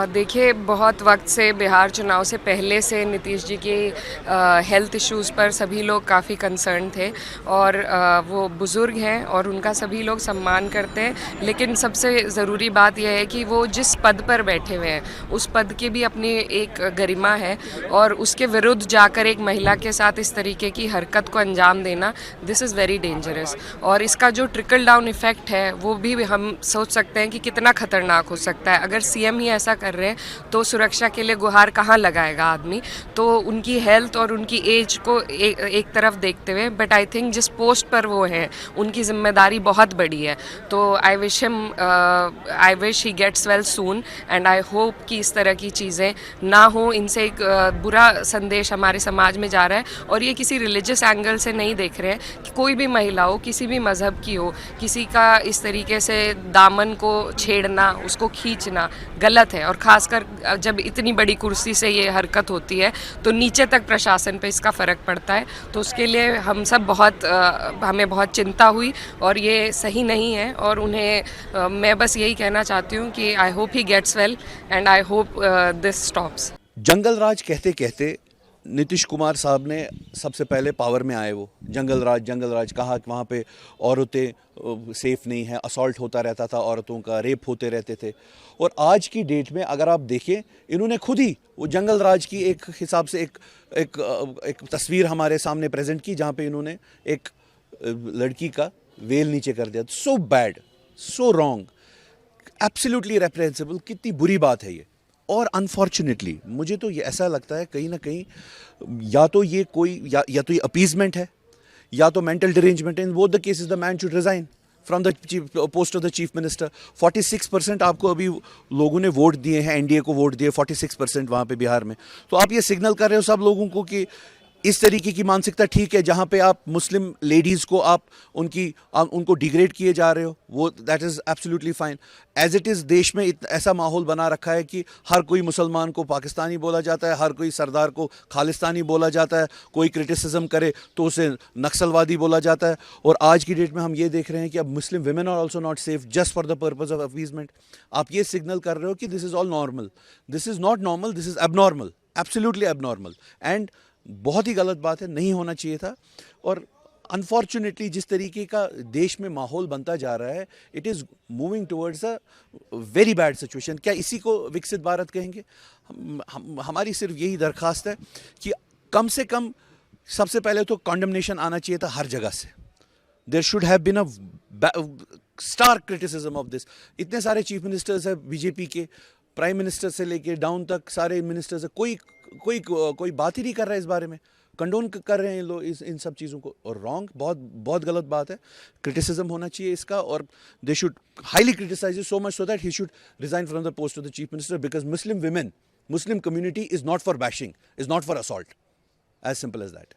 देखिए, बहुत वक्त से बिहार चुनाव से पहले से नीतीश जी की हेल्थ इश्यूज़ पर सभी लोग काफ़ी कंसर्न थे और वो बुज़ुर्ग हैं और उनका सभी लोग सम्मान करते हैं। लेकिन सबसे ज़रूरी बात यह है कि वो जिस पद पर बैठे हुए हैं उस पद की भी अपनी एक गरिमा है और उसके विरुद्ध जाकर एक महिला के साथ इस तरीके की हरकत को अंजाम देना, दिस इज़ वेरी डेंजरस। और इसका जो ट्रिकल डाउन इफ़ेक्ट है वो भी हम सोच सकते हैं कि कितना ख़तरनाक हो सकता है। अगर सीएम ही ऐसा कर रहे हैं तो सुरक्षा के लिए गुहार कहाँ लगाएगा आदमी। तो उनकी हेल्थ और उनकी एज को एक तरफ देखते हुए, बट आई थिंक जिस पोस्ट पर वो हैं उनकी जिम्मेदारी बहुत बड़ी है। तो I wish he gets well soon and I hope कि इस तरह की चीज़ें ना हो। इनसे एक बुरा संदेश हमारे समाज में जा रहा है और ये किसी रिलीजियस एंगल से नहीं देख रहे हैं कि कोई भी महिला हो, किसी भी मज़हब की हो, किसी का इस तरीके से दामन को छेड़ना, उसको खींचना गलत है। और ख़ासकर जब इतनी बड़ी कुर्सी से ये हरकत होती है तो नीचे तक प्रशासन पे इसका फ़र्क पड़ता है। तो उसके लिए हम सब हमें बहुत चिंता हुई और ये सही नहीं है। और उन्हें मैं बस यही कहना चाहती हूँ कि I hope he gets well and I hope this stops. जंगल राज कहते कहते नीतीश कुमार साहब ने सबसे पहले पावर में आए, वो जंगल राज कहा कि वहाँ पे औरतें सेफ़ नहीं हैं, असॉल्ट होता रहता था, औरतों का रेप होते रहते थे। और आज की डेट में अगर आप देखें, इन्होंने खुद ही वो जंगल राज की एक हिसाब से एक तस्वीर हमारे सामने प्रेजेंट की, जहाँ पे इन्होंने एक लड़की का वेल नीचे कर दिया। So bad, so wrong, absolutely reprehensible. कितनी बुरी बात है ये। और अनफॉर्चुनेटली मुझे तो ये ऐसा लगता है कहीं ना कहीं या तो ये कोई या तो ये अपीजमेंट है या तो मेंटल डिरेंजमेंट है। In both the cases the man should resign from the post of the chief minister. 46% आपको अभी लोगों ने वोट दिए हैं, एनडीए को वोट दिए 46% वहाँ पे बिहार में। तो आप ये सिग्नल कर रहे हो सब लोगों को कि इस तरीके की मानसिकता ठीक है, जहाँ पे आप मुस्लिम लेडीज़ को आप उनको डिग्रेड किए जा रहे हो, वो that is absolutely fine. As it is देश में ऐसा माहौल बना रखा है कि हर कोई मुसलमान को पाकिस्तानी बोला जाता है, हर कोई सरदार को खालिस्तानी बोला जाता है, कोई क्रिटिसिज्म करे तो उसे नक्सलवादी बोला जाता है। और आज की डेट में हम ये देख रहे हैं कि अब Muslim women are also not safe just for the purpose of appeasement. आप ये सिग्नल कर रहे हो कि this is all normal. This is not normal, this is abnormal, absolutely abnormal. And बहुत ही गलत बात है, नहीं होना चाहिए था। और अनफॉर्चुनेटली जिस तरीके का देश में माहौल बनता जा रहा है, it is moving towards a very bad situation. क्या इसी को विकसित भारत कहेंगे? हमारी सिर्फ यही दरख्वास्त है कि कम से कम सबसे पहले तो कॉन्डमनेशन आना चाहिए था हर जगह से। There should have been a star criticism of this. इतने सारे चीफ मिनिस्टर्स हैं बीजेपी के, प्राइम मिनिस्टर से लेके डाउन तक सारे मिनिस्टर्स हैं, कोई बात ही नहीं कर रहा है इस बारे में, कंडोन कर रहे हैं लोग इन सब चीज़ों को। और रॉन्ग, बहुत बहुत गलत बात है। क्रिटिसिज्म होना चाहिए इसका और they should highly criticise so much so that he should resign from the post of the chief minister, because Muslim community is not for bashing, is not for assault, as simple as that.